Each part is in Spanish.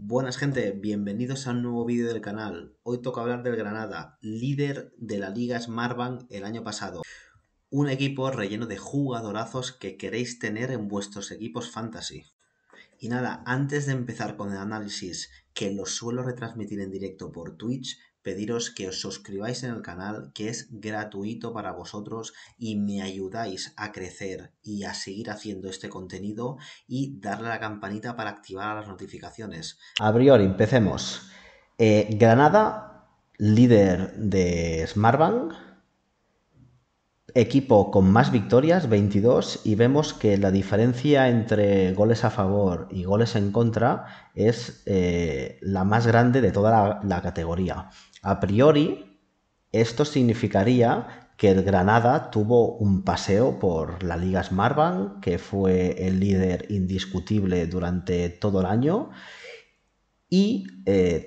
Buenas gente, bienvenidos a un nuevo vídeo del canal. Hoy toca hablar del Granada, líder de la Liga Smartbank el año pasado. Un equipo relleno de jugadorazos que queréis tener en vuestros equipos fantasy. Y nada, antes de empezar con el análisis, que lo suelo retransmitir en directo por Twitch, pediros que os suscribáis en el canal, que es gratuito para vosotros y me ayudáis a crecer y a seguir haciendo este contenido y darle a la campanita para activar las notificaciones. A priori, empecemos. Granada, líder de Smartbank, equipo con más victorias, 22, y vemos que la diferencia entre goles a favor y goles en contra es la más grande de toda la categoría. A priori, esto significaría que el Granada tuvo un paseo por la Liga Smartbank, que fue el líder indiscutible durante todo el año. Y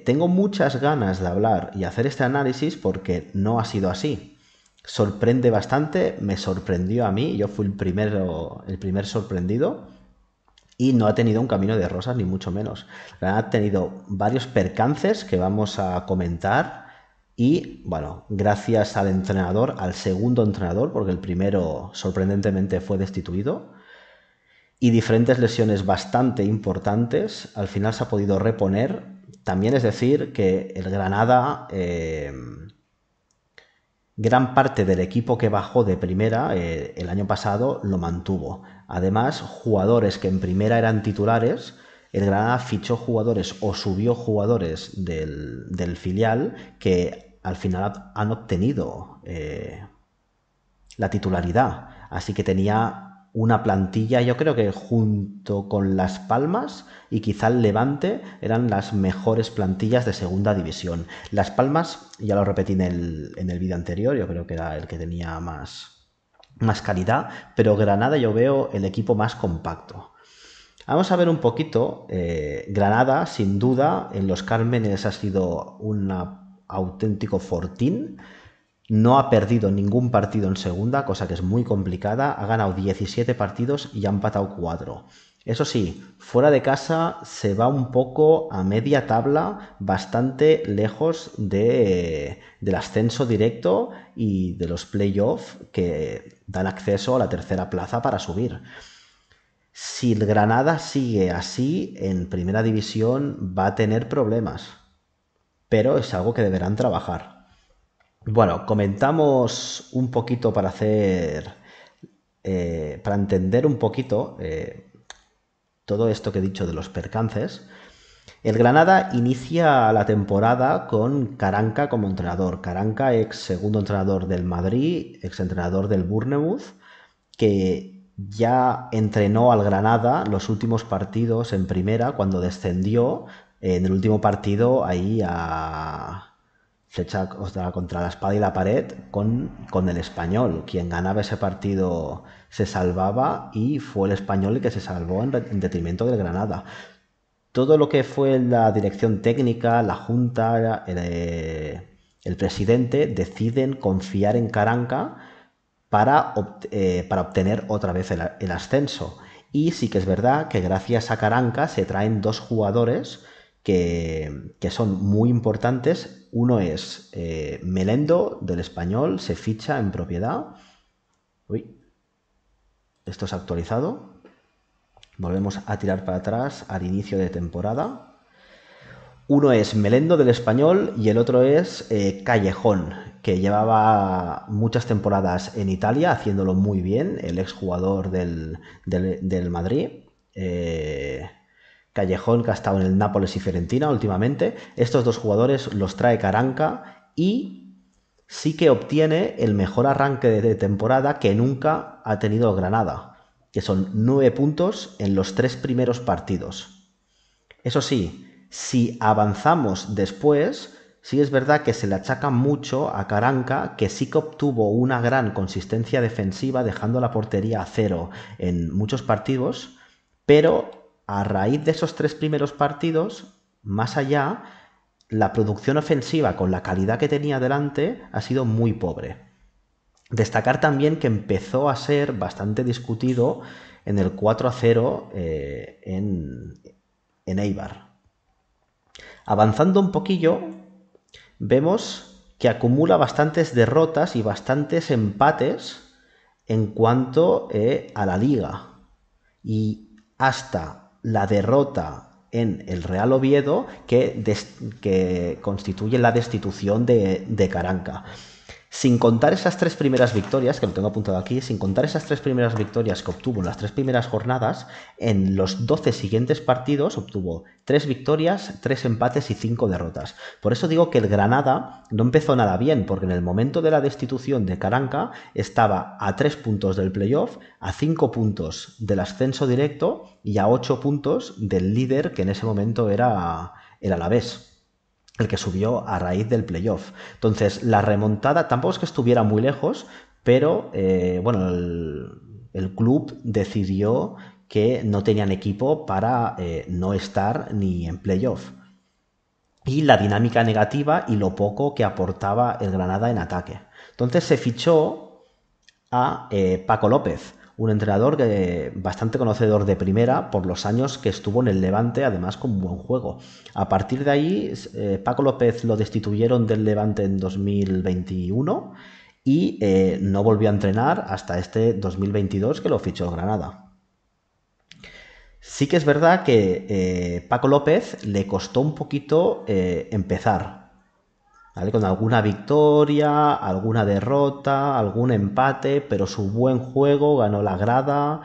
tengo muchas ganas de hablar y hacer este análisis porque no ha sido así. Sorprende bastante, me sorprendió a mí, yo fui el primer sorprendido y no ha tenido un camino de rosas ni mucho menos. Ha tenido varios percances que vamos a comentar y bueno, gracias al entrenador, al segundo entrenador, porque el primero sorprendentemente fue destituido, y diferentes lesiones bastante importantes, al final se ha podido reponer. También es decir que el Granada, gran parte del equipo que bajó de primera el año pasado lo mantuvo. Además, jugadores que en primera eran titulares, el Granada fichó jugadores o subió jugadores del filial que al final han obtenido la titularidad. Así que tenía una plantilla, yo creo que junto con Las Palmas y quizá el Levante eran las mejores plantillas de segunda división. Las Palmas, ya lo repetí en el vídeo anterior, yo creo que era el que tenía más calidad, pero Granada yo veo el equipo más compacto. Vamos a ver un poquito. Granada, sin duda, en los Cármenes ha sido un auténtico fortín. No ha perdido ningún partido en segunda, cosa que es muy complicada. Ha ganado 17 partidos y ha empatado 4. Eso sí, fuera de casa se va un poco a media tabla, bastante lejos del ascenso directo y de los playoffs que dan acceso a la tercera plaza para subir. Si el Granada sigue así, en primera división va a tener problemas, pero es algo que deberán trabajar. Bueno, comentamos un poquito para entender un poquito todo esto que he dicho de los percances. El Granada inicia la temporada con Karanka como entrenador. Karanka, ex segundo entrenador del Madrid, ex entrenador del Bournemouth, que ya entrenó al Granada los últimos partidos en primera cuando descendió. En el último partido ahí a flecha contra la espada y la pared con el Español. Quien ganaba ese partido se salvaba y fue el Español el que se salvó en detrimento del Granada. Todo lo que fue la dirección técnica, la junta, el presidente deciden confiar en Karanka para obtener otra vez el ascenso. Y sí que es verdad que gracias a Karanka se traen dos jugadores que son muy importantes. Uno es Melendo, del Español, se ficha en propiedad. Uy, esto es actualizado. Volvemos a tirar para atrás al inicio de temporada. Uno es Melendo, del Español, y el otro es Callejón, que llevaba muchas temporadas en Italia haciéndolo muy bien, el exjugador del Madrid. Callejón, que ha estado en el Nápoles y Fiorentina últimamente. Estos dos jugadores los trae Karanka y sí que obtiene el mejor arranque de temporada que nunca ha tenido el Granada, que son 9 puntos en los 3 primeros partidos. Eso sí, si avanzamos después, sí es verdad que se le achaca mucho a Karanka, que sí que obtuvo una gran consistencia defensiva, dejando la portería a cero en muchos partidos, pero a raíz de esos 3 primeros partidos, más allá, la producción ofensiva con la calidad que tenía delante ha sido muy pobre. Destacar también que empezó a ser bastante discutido en el 4-0 en Eibar. Avanzando un poquillo, vemos que acumula bastantes derrotas y bastantes empates en cuanto a la liga. Y hasta la derrota en el Real Oviedo que constituye la destitución de Caranca. Sin contar esas 3 primeras victorias, que lo tengo apuntado aquí, sin contar esas 3 primeras victorias que obtuvo en las 3 primeras jornadas, en los 12 siguientes partidos obtuvo 3 victorias, 3 empates y 5 derrotas. Por eso digo que el Granada no empezó nada bien, porque en el momento de la destitución de Caranca estaba a 3 puntos del playoff, a 5 puntos del ascenso directo y a 8 puntos del líder, que en ese momento era el Alavés, el que subió a raíz del playoff. Entonces, la remontada tampoco es que estuviera muy lejos, pero bueno, el club decidió que no tenían equipo para no estar ni en playoff. Y la dinámica negativa y lo poco que aportaba el Granada en ataque. Entonces se fichó a Paco López, un entrenador bastante conocedor de primera por los años que estuvo en el Levante, además con buen juego. A partir de ahí, Paco López lo destituyeron del Levante en 2021 y no volvió a entrenar hasta este 2022 que lo fichó Granada. Sí que es verdad que Paco López le costó un poquito empezar, ¿vale? Con alguna victoria, alguna derrota, algún empate, pero su buen juego ganó la grada.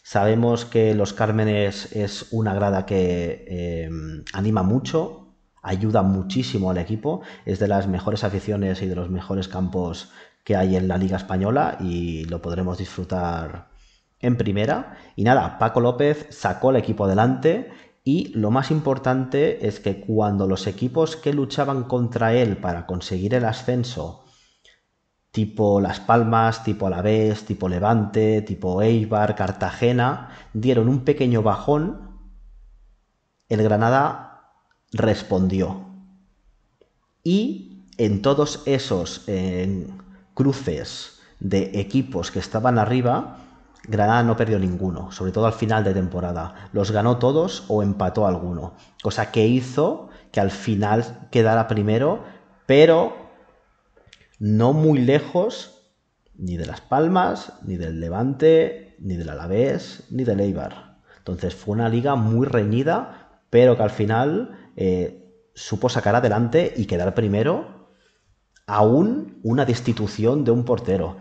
Sabemos que Los Cármenes es una grada que anima mucho, ayuda muchísimo al equipo, es de las mejores aficiones y de los mejores campos que hay en la Liga Española y lo podremos disfrutar en primera. Y nada, Paco López sacó el equipo adelante. Y lo más importante es que cuando los equipos que luchaban contra él para conseguir el ascenso, tipo Las Palmas, tipo Alavés, tipo Levante, tipo Eibar, Cartagena, dieron un pequeño bajón, el Granada respondió. Y en todos esos cruces de equipos que estaban arriba, Granada no perdió ninguno, sobre todo al final de temporada. Los ganó todos o empató alguno, cosa que hizo que al final quedara primero, pero no muy lejos ni de Las Palmas, ni del Levante, ni del Alavés, ni del Eibar. Entonces fue una liga muy reñida, pero que al final supo sacar adelante y quedar primero, aún una destitución de un portero.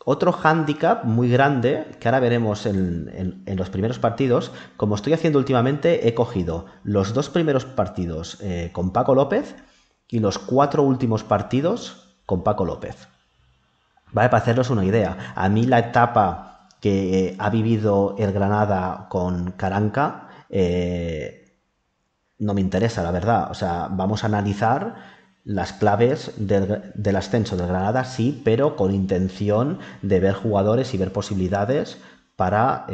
Otro hándicap muy grande, que ahora veremos en los primeros partidos, como estoy haciendo últimamente, he cogido los 2 primeros partidos con Paco López y los 4 últimos partidos con Paco López. ¿Vale? Para haceros una idea, a mí la etapa que ha vivido el Granada con Caranca no me interesa, la verdad. O sea, vamos a analizar las claves del ascenso del Granada, sí, pero con intención de ver jugadores y ver posibilidades para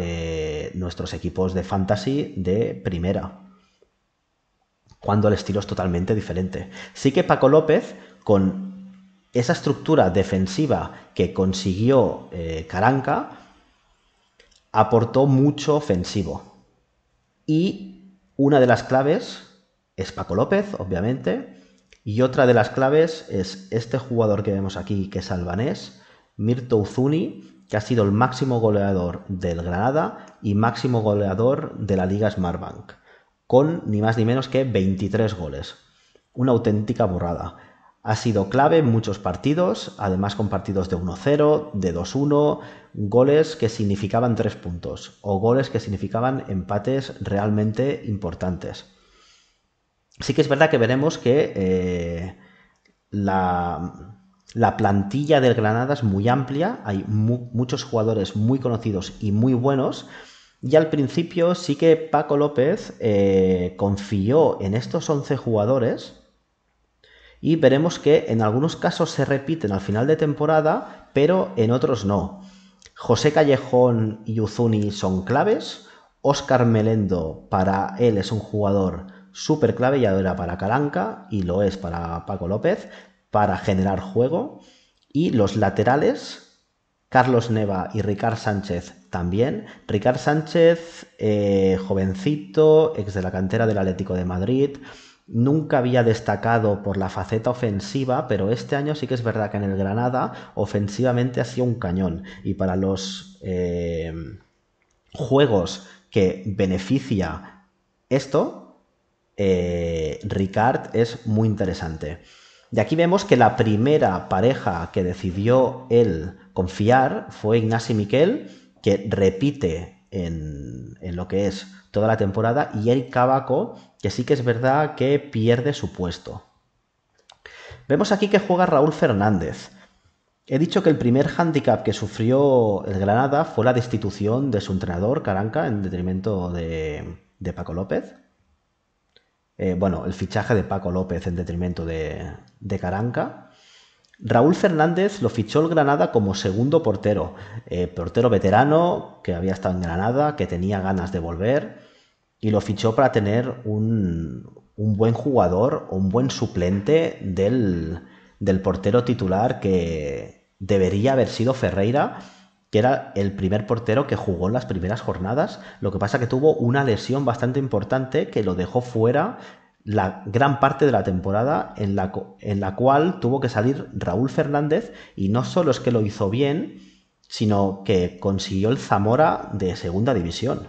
nuestros equipos de fantasy de primera, cuando el estilo es totalmente diferente. Sí que Paco López, con esa estructura defensiva que consiguió Caranca, aportó mucho ofensivo. Y una de las claves es Paco López, obviamente, y otra de las claves es este jugador que vemos aquí, que es albanés, Mirto Uzuni, que ha sido el máximo goleador del Granada y máximo goleador de la Liga Smartbank, con ni más ni menos que 23 goles. Una auténtica burrada. Ha sido clave en muchos partidos, además con partidos de 1-0, de 2-1, goles que significaban 3 puntos o goles que significaban empates realmente importantes. Sí que es verdad que veremos que la plantilla del Granada es muy amplia, hay muchos jugadores muy conocidos y muy buenos, y al principio sí que Paco López confió en estos 11 jugadores y veremos que en algunos casos se repiten al final de temporada, pero en otros no. José Callejón y Uzuni son claves, Óscar Melendo para él es un jugador súper clave, ya era para Caranca y lo es para Paco López, para generar juego. Y los laterales, Carlos Neva y Ricard Sánchez también. Ricard Sánchez, jovencito, ex de la cantera del Atlético de Madrid, nunca había destacado por la faceta ofensiva, pero este año sí que es verdad que en el Granada ofensivamente ha sido un cañón. Y para los juegos que beneficia esto, Ricard es muy interesante. Y aquí vemos que la primera pareja que decidió él confiar fue Ignasi Miquel, que repite en lo que es toda la temporada, y Eric Cavaco, que sí que es verdad que pierde su puesto. Vemos aquí que juega Raúl Fernández. He dicho que el primer hándicap que sufrió el Granada fue la destitución de su entrenador, Caranca, en detrimento de Paco López. Bueno, el fichaje de Paco López en detrimento de Caranca. Raúl Fernández lo fichó el Granada como segundo portero. Portero veterano, que había estado en Granada, que tenía ganas de volver, y lo fichó para tener un buen jugador, un buen suplente del portero titular, que debería haber sido Ferreira, que era el primer portero que jugó en las primeras jornadas. Lo que pasa que tuvo una lesión bastante importante que lo dejó fuera la gran parte de la temporada, en la cual tuvo que salir Raúl Fernández, y no solo es que lo hizo bien, sino que consiguió el Zamora de segunda división.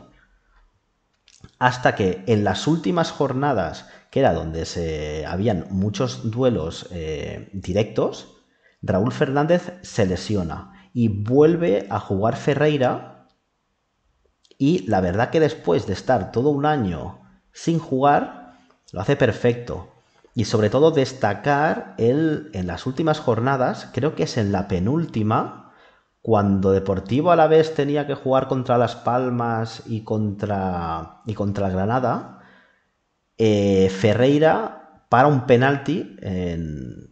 Hasta que en las últimas jornadas, que era donde habían muchos duelos directos, Raúl Fernández se lesiona y vuelve a jugar Ferreira, y la verdad que después de estar todo un año sin jugar, lo hace perfecto. Y sobre todo destacar él en las últimas jornadas, creo que es en la penúltima, cuando Deportivo Alavés tenía que jugar contra Las Palmas y contra Granada, Ferreira para un penalti en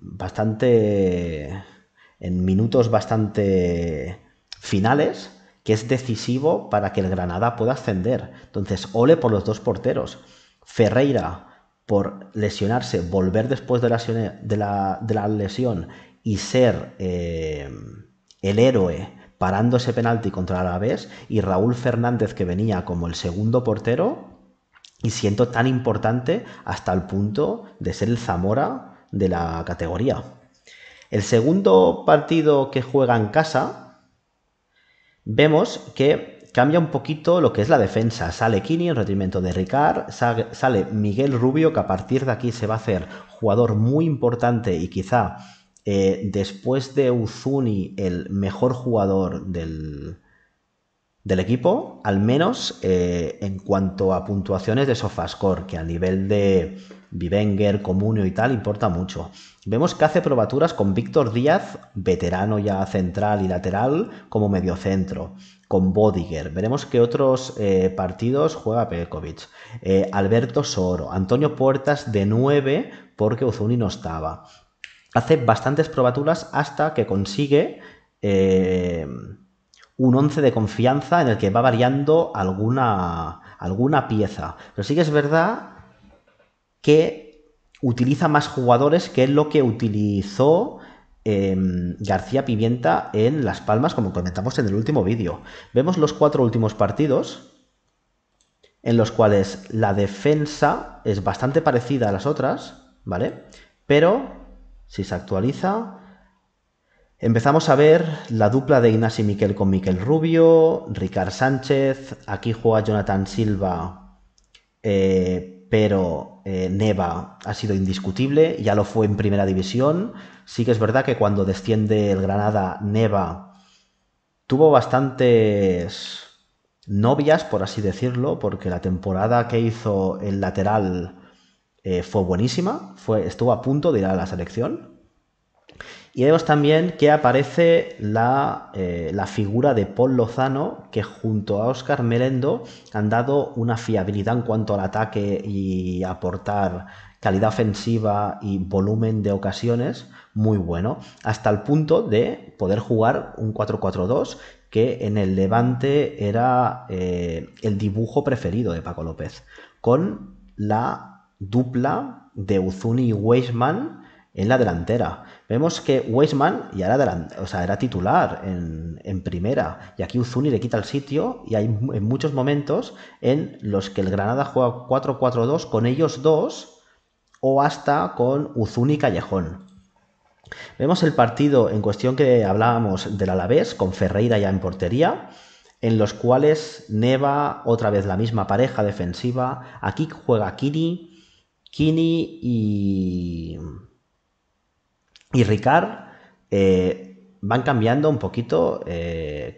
minutos bastante finales, que es decisivo para que el Granada pueda ascender. Entonces, ole por los dos porteros. Ferreira, por lesionarse, volver después de la lesión y ser el héroe parando ese penalti contra el Alavés, y Raúl Fernández, que venía como el segundo portero y siendo tan importante hasta el punto de ser el Zamora de la categoría. El segundo partido que juega en casa, vemos que cambia un poquito lo que es la defensa. Sale Kini en retrimento de Ricard, sale Miguel Rubio, que a partir de aquí se va a hacer jugador muy importante y quizá después de Uzuni el mejor jugador del equipo, al menos en cuanto a puntuaciones de Sofascore, que a nivel de Bivenger, Comunio y tal importa mucho. Vemos que hace probaturas con Víctor Díaz, veterano ya central y lateral, como mediocentro, con Bodiger. Veremos que otros partidos juega Pekovic, Alberto Soro, Antonio Puertas de 9 porque Uzuni no estaba. Hace bastantes probaturas hasta que consigue un 11 de confianza en el que va variando alguna pieza. Pero sí que es verdad que utiliza más jugadores que lo que utilizó García Pimienta en Las Palmas, como comentamos en el último vídeo. Vemos los 4 últimos partidos, en los cuales la defensa es bastante parecida a las otras, ¿vale? Pero si se actualiza, empezamos a ver la dupla de Ignasi Miquel con Miquel Rubio, Ricard Sánchez, aquí juega Jonathan Silva, pero Neva ha sido indiscutible, ya lo fue en primera división. Sí que es verdad que cuando desciende el Granada, Neva tuvo bastantes novias, por así decirlo, porque la temporada que hizo el lateral fue buenísima, estuvo a punto de ir a la selección. Y vemos también que aparece la figura de Paul Lozano, que junto a Óscar Merendo han dado una fiabilidad en cuanto al ataque y aportar calidad ofensiva y volumen de ocasiones muy bueno, hasta el punto de poder jugar un 4-4-2, que en el Levante era el dibujo preferido de Paco López, con la dupla de Uzuni y Weisman en la delantera. Vemos que Weisman ya era titular en primera, y aquí Uzuni le quita el sitio, y hay en muchos momentos en los que el Granada juega 4-4-2 con ellos dos o hasta con Uzuni Callejón. Vemos el partido en cuestión que hablábamos del Alavés, con Ferreira ya en portería, en los cuales Neva, otra vez la misma pareja defensiva. Aquí juega Kini y Ricard. Van cambiando un poquito,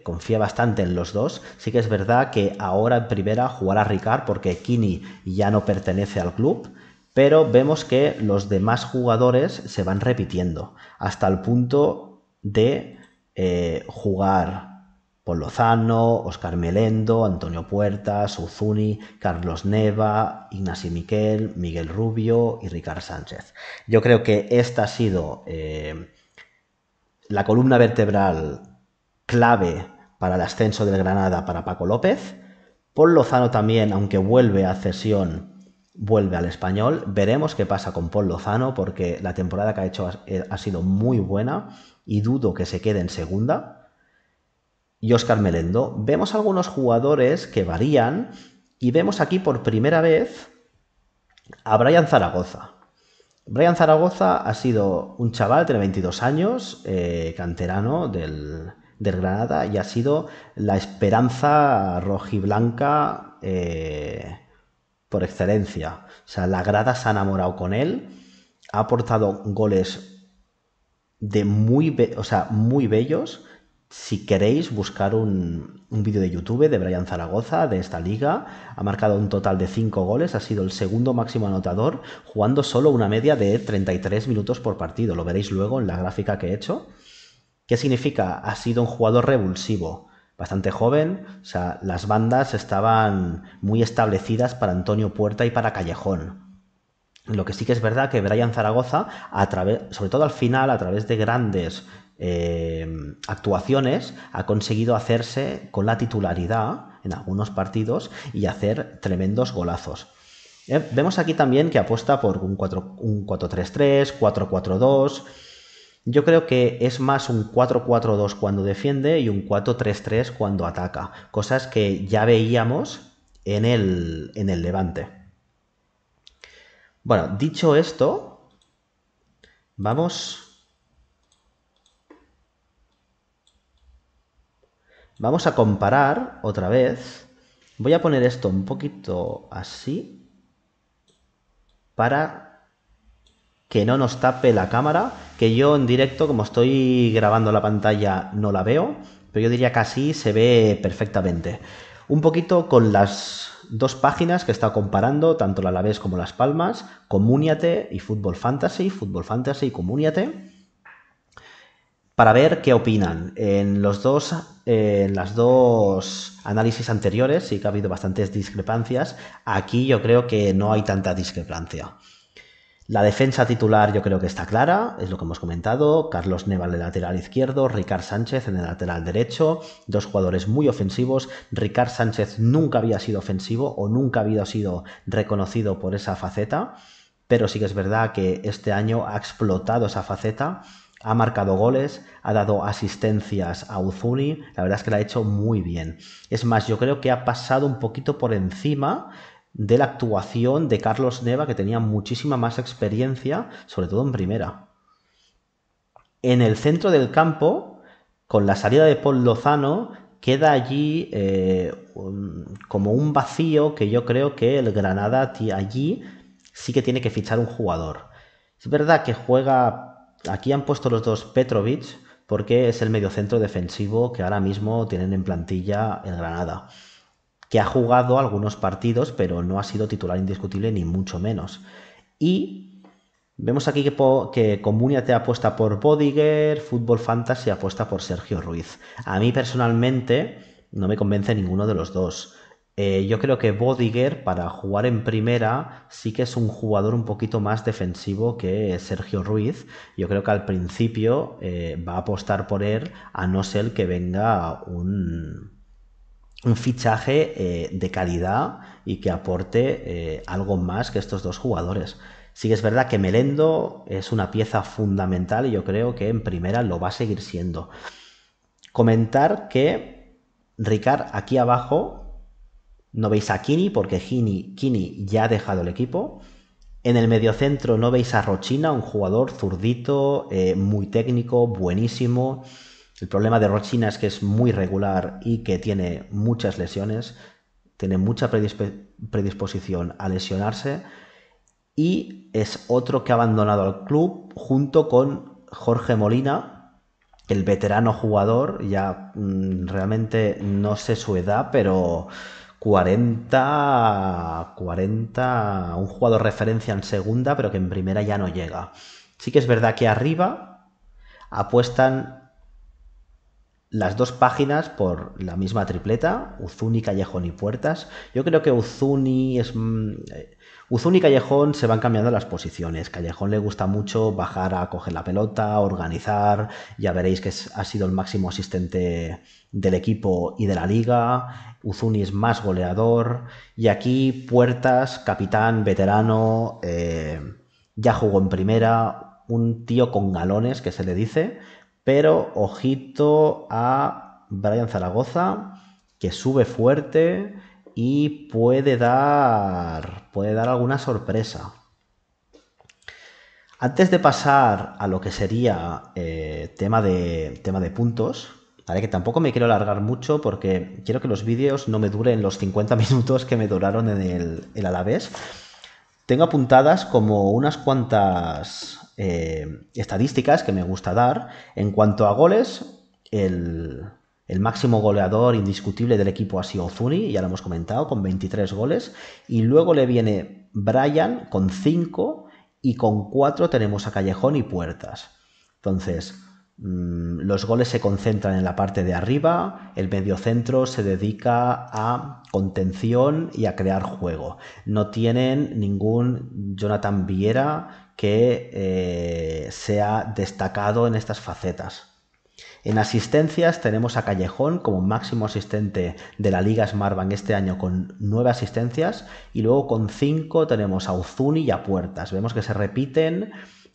confía bastante en los dos. Sí que es verdad que ahora en primera jugará Ricard porque Kini ya no pertenece al club, pero vemos que los demás jugadores se van repitiendo hasta el punto de jugar Paul Lozano, Óscar Melendo, Antonio Puertas, Uzuni, Carlos Neva, Ignasi Miquel, Miguel Rubio y Ricard Sánchez. Yo creo que esta ha sido la columna vertebral clave para el ascenso del Granada para Paco López. Paul Lozano también, aunque vuelve a cesión, vuelve al Español. Veremos qué pasa con Paul Lozano porque la temporada que ha hecho ha sido muy buena y dudo que se quede en segunda. Y Óscar Melendo. Vemos algunos jugadores que varían y vemos aquí por primera vez a Brian Zaragoza. Brian Zaragoza ha sido un chaval, tiene 22 años, canterano del Granada y ha sido la esperanza rojiblanca por excelencia. O sea, la grada se ha enamorado con él, ha aportado goles de muy bellos. Si queréis buscar un vídeo de YouTube de Brian Zaragoza de esta liga, ha marcado un total de 5 goles, ha sido el segundo máximo anotador, jugando solo una media de 33 minutos por partido. Lo veréis luego en la gráfica que he hecho. ¿Qué significa? Ha sido un jugador revulsivo, bastante joven, o sea, las bandas estaban muy establecidas para Antonio Puerta y para Callejón. Lo que sí que es verdad que Brian Zaragoza, sobre todo al final, a través de grandes actuaciones, ha conseguido hacerse con la titularidad en algunos partidos y hacer tremendos golazos. Vemos aquí también que apuesta por un 4-3-3, 4-4-2. Yo creo que es más un 4-4-2 cuando defiende y un 4-3-3 cuando ataca, cosas que ya veíamos en el Levante. Bueno, dicho esto, vamos a comparar otra vez. Voy a poner esto un poquito así para que no nos tape la cámara, que yo en directo, como estoy grabando la pantalla, no la veo, pero yo diría que así se ve perfectamente. Un poquito con las dos páginas que he estado comparando, tanto la Alavés como Las Palmas, Comuniate y Fútbol Fantasy y Comuniate, para ver qué opinan. En las dos análisis anteriores sí que ha habido bastantes discrepancias. Aquí yo creo que no hay tanta discrepancia. La defensa titular yo creo que está clara, es lo que hemos comentado. Carlos Neva en el lateral izquierdo, Ricard Sánchez en el lateral derecho, dos jugadores muy ofensivos. Ricard Sánchez nunca había sido ofensivo o nunca había sido reconocido por esa faceta, pero sí que es verdad que este año ha explotado esa faceta, ha marcado goles, ha dado asistencias a Uzuni, la verdad es que la ha hecho muy bien. Es más, yo creo que ha pasado un poquito por encima de la actuación de Carlos Neva, que tenía muchísima más experiencia, sobre todo en primera. En el centro del campo, con la salida de Paul Lozano, queda allí como un vacío que yo creo que el Granada allí sí que tiene que fichar un jugador. Es verdad que juega, aquí han puesto los dos Petrovic, porque es el mediocentro defensivo que ahora mismo tienen en plantilla el Granada, que ha jugado algunos partidos, pero no ha sido titular indiscutible ni mucho menos. Y vemos aquí que Comuniate apuesta por Bodiger, Fútbol Fantasy apuesta por Sergio Ruiz. A mí personalmente no me convence ninguno de los dos. Yo creo que Bodiger para jugar en primera sí que es un jugador un poquito más defensivo que Sergio Ruiz. Yo creo que al principio va a apostar por él, a no ser que venga un fichaje de calidad y que aporte algo más que estos dos jugadores. Sí que es verdad que Melendo es una pieza fundamental y yo creo que en primera lo va a seguir siendo. Comentar que Ricard, aquí abajo no veis a Kini porque Kini ya ha dejado el equipo. En el mediocentro no veis a Rochina, un jugador zurdito, muy técnico, buenísimo. El problema de Rochina es que es muy regular y que tiene muchas lesiones, tiene mucha predisposición a lesionarse y es otro que ha abandonado al club junto con Jorge Molina, el veterano jugador, ya realmente no sé su edad, pero 40, un jugador referencia en segunda, pero que en primera ya no llega. Sí que es verdad que arriba apuestan las dos páginas por la misma tripleta, Uzuni, Callejón y Puertas. Yo creo que Uzuni y Callejón se van cambiando las posiciones. Callejón le gusta mucho bajar a coger la pelota, organizar. Ya veréis que ha sido el máximo asistente del equipo y de la liga. Uzuni es más goleador. Y aquí Puertas, capitán, veterano, ya jugó en primera. Un tío con galones, que se le dice. Pero ojito a Brian Zaragoza, que sube fuerte y puede dar alguna sorpresa. Antes de pasar a lo que sería tema de puntos, ¿vale? Que tampoco me quiero alargar mucho porque quiero que los vídeos no me duren los 50 minutos que me duraron en el Alavés. Tengo apuntadas como unas cuantas estadísticas que me gusta dar. En cuanto a goles, el máximo goleador indiscutible del equipo ha sido Uzuni, ya lo hemos comentado, con 23 goles. Y luego le viene Brian con 5 y con 4 tenemos a Callejón y Puertas. Entonces, los goles se concentran en la parte de arriba, el mediocentro se dedica a contención y a crear juego. No tienen ningún Jonathan Viera que sea destacado en estas facetas. En asistencias tenemos a Callejón como máximo asistente de la Liga Smartbank este año con 9 asistencias y luego con 5 tenemos a Uzuni y a Puertas. Vemos que se repiten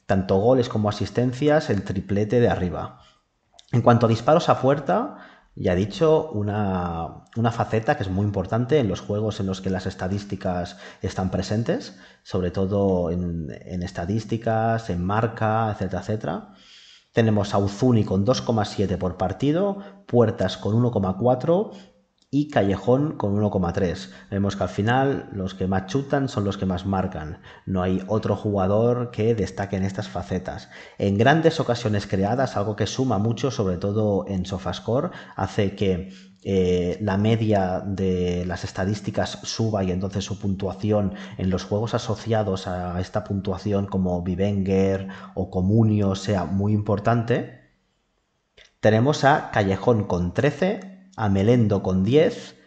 tanto goles como asistencias, el triplete de arriba. En cuanto a disparos a puerta, ya he dicho, una faceta que es muy importante en los juegos en los que las estadísticas están presentes, sobre todo en estadísticas, en marca, etcétera, etcétera. Tenemos a Uzuni con 2,7 por partido, Puertas con 1,4 y Callejón con 1,3. Vemos que al final los que más chutan son los que más marcan. No hay otro jugador que destaque en estas facetas. En grandes ocasiones creadas, algo que suma mucho, sobre todo en SofaScore, hace que la media de las estadísticas suba y entonces su puntuación en los juegos asociados a esta puntuación como Vivenger o Comunio sea muy importante. Tenemos a Callejón con 13, a Melendo con 10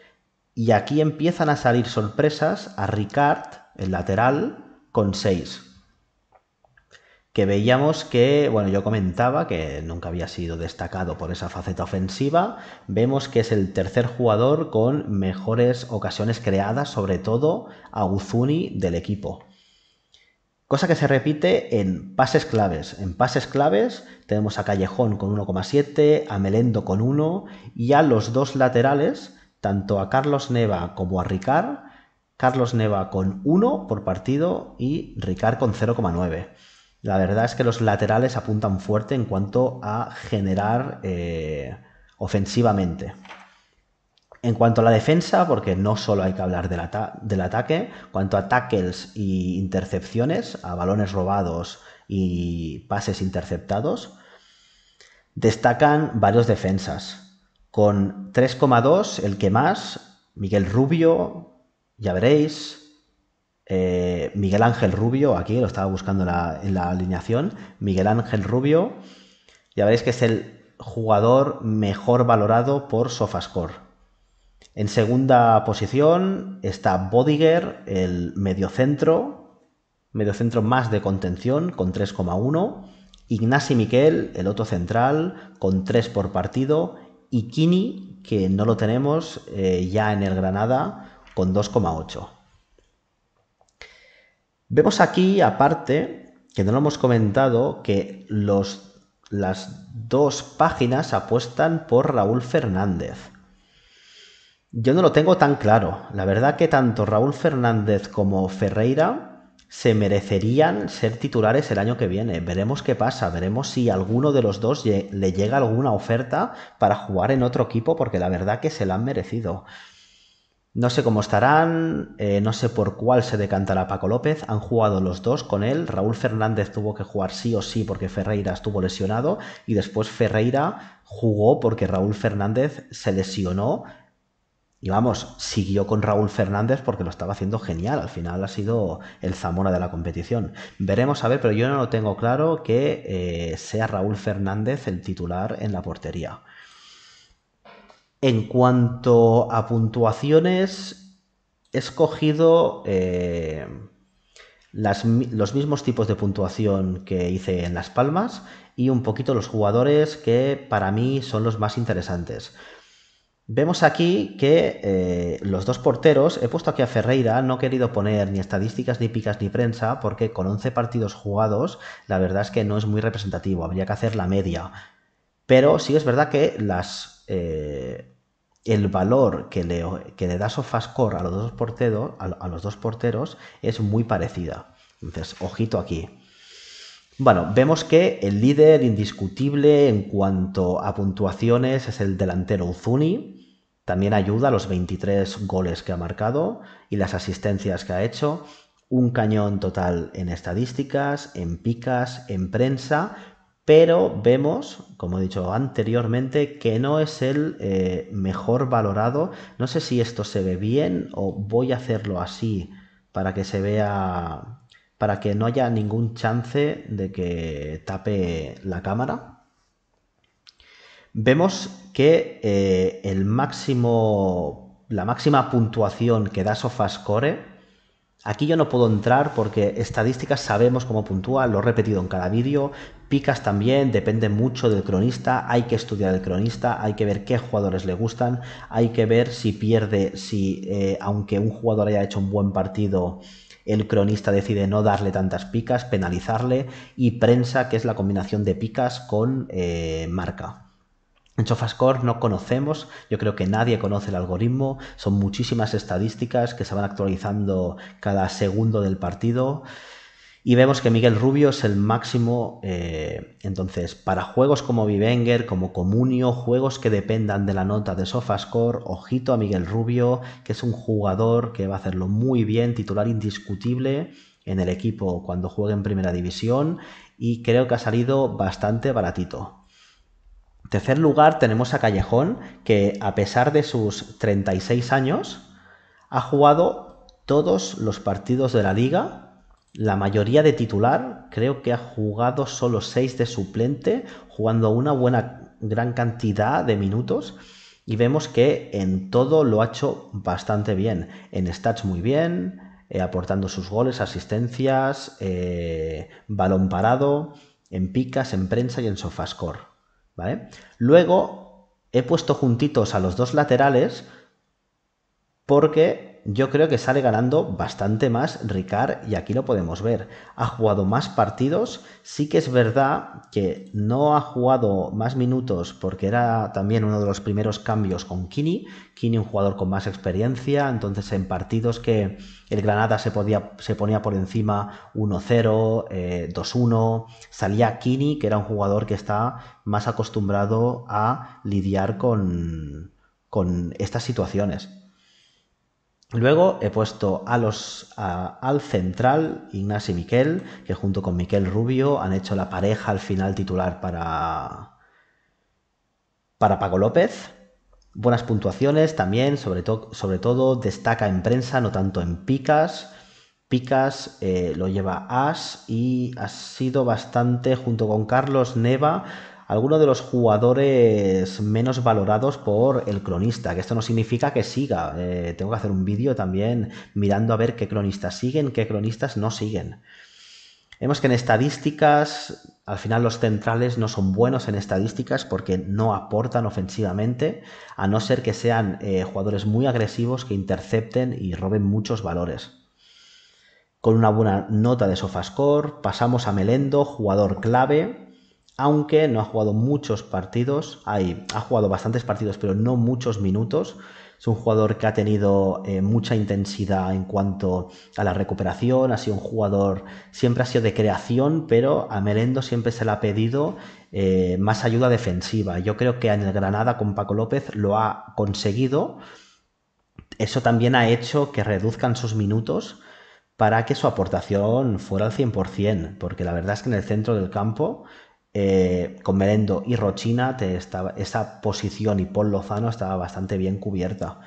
y aquí empiezan a salir sorpresas a Ricard, el lateral, con 6. Que veíamos que, bueno, yo comentaba que nunca había sido destacado por esa faceta ofensiva. Vemos que es el tercer jugador con mejores ocasiones creadas, sobre todo a Uzuni del equipo. Cosa que se repite en pases claves. En pases claves tenemos a Callejón con 1,7, a Melendo con 1 y a los dos laterales, tanto a Carlos Neva como a Ricard. Carlos Neva con 1 por partido y Ricard con 0,9. La verdad es que los laterales apuntan fuerte en cuanto a generar ofensivamente. En cuanto a la defensa, porque no solo hay que hablar del ataque, cuanto a tackles y intercepciones, a balones robados y pases interceptados, destacan varios defensas. Con 3,2, el que más, Miguel Rubio, ya veréis, Miguel Ángel Rubio, aquí lo estaba buscando en la alineación, Miguel Ángel Rubio, ya veréis que es el jugador mejor valorado por SofaScore. En segunda posición está Bodiger, el mediocentro más de contención, con 3,1. Ignasi Miquel, el otro central, con 3 por partido. Y Kini, que no lo tenemos ya en el Granada, con 2,8. Vemos aquí, aparte, que no lo hemos comentado, que las dos páginas apuestan por Raúl Fernández. Yo no lo tengo tan claro. La verdad que tanto Raúl Fernández como Ferreira se merecerían ser titulares el año que viene. Veremos qué pasa, veremos si alguno de los dos le llega alguna oferta para jugar en otro equipo, porque la verdad que se la han merecido. No sé cómo estarán, no sé por cuál se decantará Paco López. Han jugado los dos con él. Raúl Fernández tuvo que jugar sí o sí porque Ferreira estuvo lesionado y después Ferreira jugó porque Raúl Fernández se lesionó. Y vamos, siguió con Raúl Fernández porque lo estaba haciendo genial. Al final ha sido el Zamora de la competición. Veremos a ver, pero yo no lo tengo claro que sea Raúl Fernández el titular en la portería. En cuanto a puntuaciones, he escogido los mismos tipos de puntuación que hice en Las Palmas y un poquito los jugadores que para mí son los más interesantes. Vemos aquí que los dos porteros, he puesto aquí a Ferreira, no he querido poner ni estadísticas, ni picas, ni prensa, porque con 11 partidos jugados, la verdad es que no es muy representativo, habría que hacer la media. Pero sí es verdad que el valor que le da SofaScore a los dos porteros es muy parecida. Entonces, ojito aquí. Bueno, vemos que el líder indiscutible en cuanto a puntuaciones es el delantero Uzuni. También ayuda a los 23 goles que ha marcado y las asistencias que ha hecho. Un cañón total en estadísticas, en picas, en prensa, pero vemos, como he dicho anteriormente, que no es el mejor valorado. No sé si esto se ve bien o voy a hacerlo así para que se vea, para que no haya ningún chance de que tape la cámara. Vemos que la máxima puntuación que da SofaScore. Aquí yo no puedo entrar porque estadísticas sabemos cómo puntúa, lo he repetido en cada vídeo. Picas también, depende mucho del cronista, hay que estudiar el cronista, hay que ver qué jugadores le gustan, hay que ver si pierde, aunque un jugador haya hecho un buen partido, el cronista decide no darle tantas picas, penalizarle. Y prensa, que es la combinación de picas con marca. En SofaScore no conocemos, yo creo que nadie conoce el algoritmo, son muchísimas estadísticas que se van actualizando cada segundo del partido y vemos que Miguel Rubio es el máximo. Entonces, para juegos como Vivenger, como Comunio, juegos que dependan de la nota de SofaScore, ojito a Miguel Rubio, que es un jugador que va a hacerlo muy bien, titular indiscutible en el equipo cuando juegue en Primera División y creo que ha salido bastante baratito. En tercer lugar tenemos a Callejón, que a pesar de sus 36 años, ha jugado todos los partidos de la liga, la mayoría de titular, creo que ha jugado solo 6 de suplente, jugando una gran cantidad de minutos, y vemos que en todo lo ha hecho bastante bien, en stats muy bien, aportando sus goles, asistencias, balón parado, en picas, en prensa y en SofaScore. ¿Vale? Luego he puesto juntitos a los dos laterales porque yo creo que sale ganando bastante más Ricard y aquí lo podemos ver. Ha jugado más partidos, sí que es verdad que no ha jugado más minutos porque era también uno de los primeros cambios con Kini. Kini, un jugador con más experiencia, entonces en partidos que el Granada se ponía por encima 1-0, 2-1, salía Kini, que era un jugador que está más acostumbrado a lidiar con estas situaciones. Luego he puesto al central Ignasi Miquel, que junto con Miquel Rubio han hecho la pareja al final titular para Paco López. Buenas puntuaciones también, sobre todo destaca en prensa, no tanto en picas. Picas lo lleva As y ha sido bastante, junto con Carlos Neva, alguno de los jugadores menos valorados por el cronista, que esto no significa que siga. Tengo que hacer un vídeo también mirando a ver qué cronistas siguen, qué cronistas no siguen. Vemos que en estadísticas, al final los centrales no son buenos en estadísticas porque no aportan ofensivamente, a no ser que sean jugadores muy agresivos que intercepten y roben muchos valores. Con una buena nota de SofaScore pasamos a Melendo, jugador clave, aunque no ha jugado muchos partidos, ha jugado bastantes partidos pero no muchos minutos. Es un jugador que ha tenido mucha intensidad en cuanto a la recuperación, ha sido un jugador, siempre ha sido de creación, pero a Melendo siempre se le ha pedido más ayuda defensiva. Yo creo que en el Granada con Paco López lo ha conseguido. Eso también ha hecho que reduzcan sus minutos para que su aportación fuera al 100%, porque la verdad es que en el centro del campo, con Merendo y Rochina, esa posición y Paul Lozano estaba bastante bien cubierta.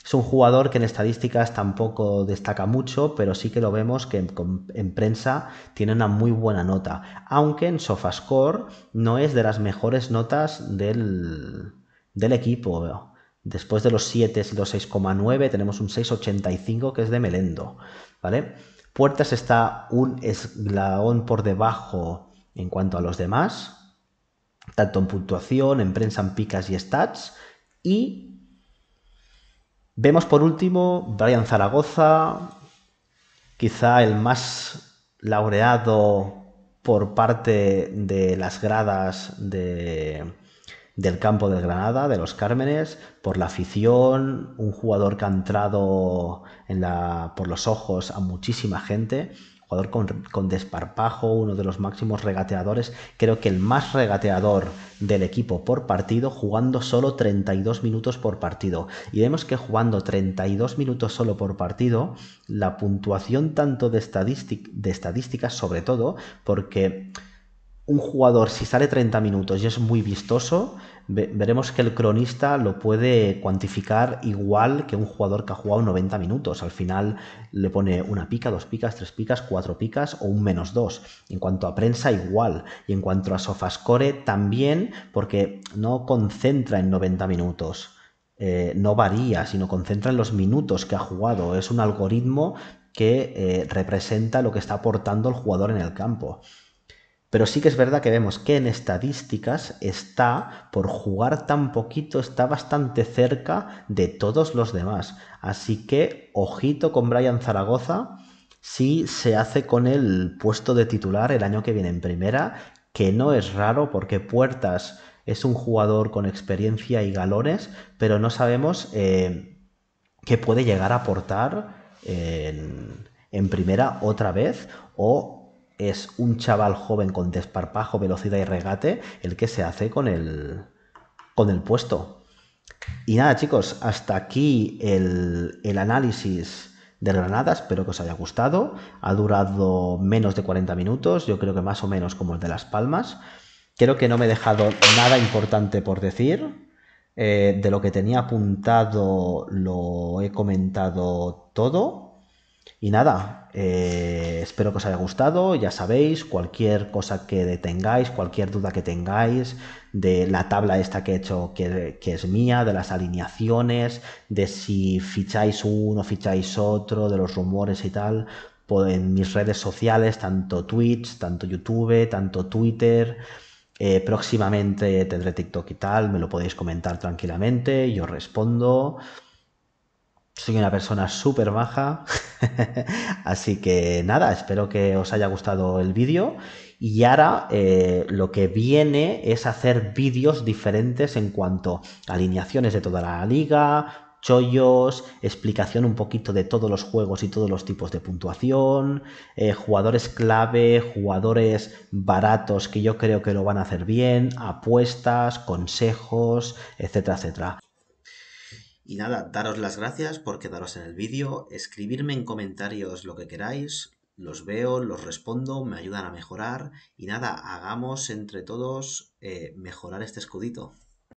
Es un jugador que en estadísticas tampoco destaca mucho, pero sí que lo vemos que en prensa tiene una muy buena nota, aunque en Sofascore no es de las mejores notas del equipo. Después de los 7 y los 6,9 tenemos un 6,85 que es de Melendo, ¿vale? Puertas está un esglaón por debajo en cuanto a los demás, tanto en puntuación, en prensa, en picas y stats. Y vemos por último Brian Zaragoza, quizá el más laureado por parte de las gradas del campo del Granada, de los Cármenes, por la afición, un jugador que ha entrado por los ojos a muchísima gente, jugador con desparpajo, uno de los máximos regateadores, creo que el más regateador del equipo por partido, jugando solo 32 minutos por partido. Y vemos que jugando 32 minutos solo por partido, la puntuación tanto de estadísticas, sobre todo, porque un jugador, si sale 30 minutos y es muy vistoso, veremos que el cronista lo puede cuantificar igual que un jugador que ha jugado 90 minutos. Al final le pone una pica, dos picas, tres picas, cuatro picas o un -2. En cuanto a prensa, igual. Y en cuanto a Sofascore, también, porque no concentra en 90 minutos. No varía, sino concentra en los minutos que ha jugado. Es un algoritmo que representa lo que está aportando el jugador en el campo. Pero sí que es verdad que vemos que en estadísticas está, por jugar tan poquito, está bastante cerca de todos los demás. Así que ojito con Brian Zaragoza si se hace con el puesto de titular el año que viene en primera, que no es raro porque Puertas es un jugador con experiencia y galones, pero no sabemos qué puede llegar a aportar en primera otra vez, o es un chaval joven con desparpajo, velocidad y regate el que se hace con el puesto. Y nada, chicos, hasta aquí el análisis de Granada. Espero que os haya gustado. Ha durado menos de 40 minutos, yo creo que más o menos como el de Las Palmas. Creo que no me he dejado nada importante por decir. De lo que tenía apuntado lo he comentado todo. Y nada, espero que os haya gustado. Ya sabéis, cualquier cosa que tengáis, cualquier duda que tengáis de la tabla esta que he hecho, que es mía, de las alineaciones, de si ficháis uno, ficháis otro, de los rumores y tal, pues en mis redes sociales, tanto Twitch, tanto YouTube, tanto Twitter. Próximamente tendré TikTok y tal, me lo podéis comentar tranquilamente, yo respondo. Soy una persona súper baja, así que nada, espero que os haya gustado el vídeo. Y ahora lo que viene es hacer vídeos diferentes en cuanto a alineaciones de toda la liga, chollos, explicación un poquito de todos los juegos y todos los tipos de puntuación, jugadores clave, jugadores baratos que yo creo que lo van a hacer bien, apuestas, consejos, etcétera, etcétera. Y nada, daros las gracias por quedaros en el vídeo, escribirme en comentarios lo que queráis, los veo, los respondo, me ayudan a mejorar y nada, hagamos entre todos mejorar este escudito.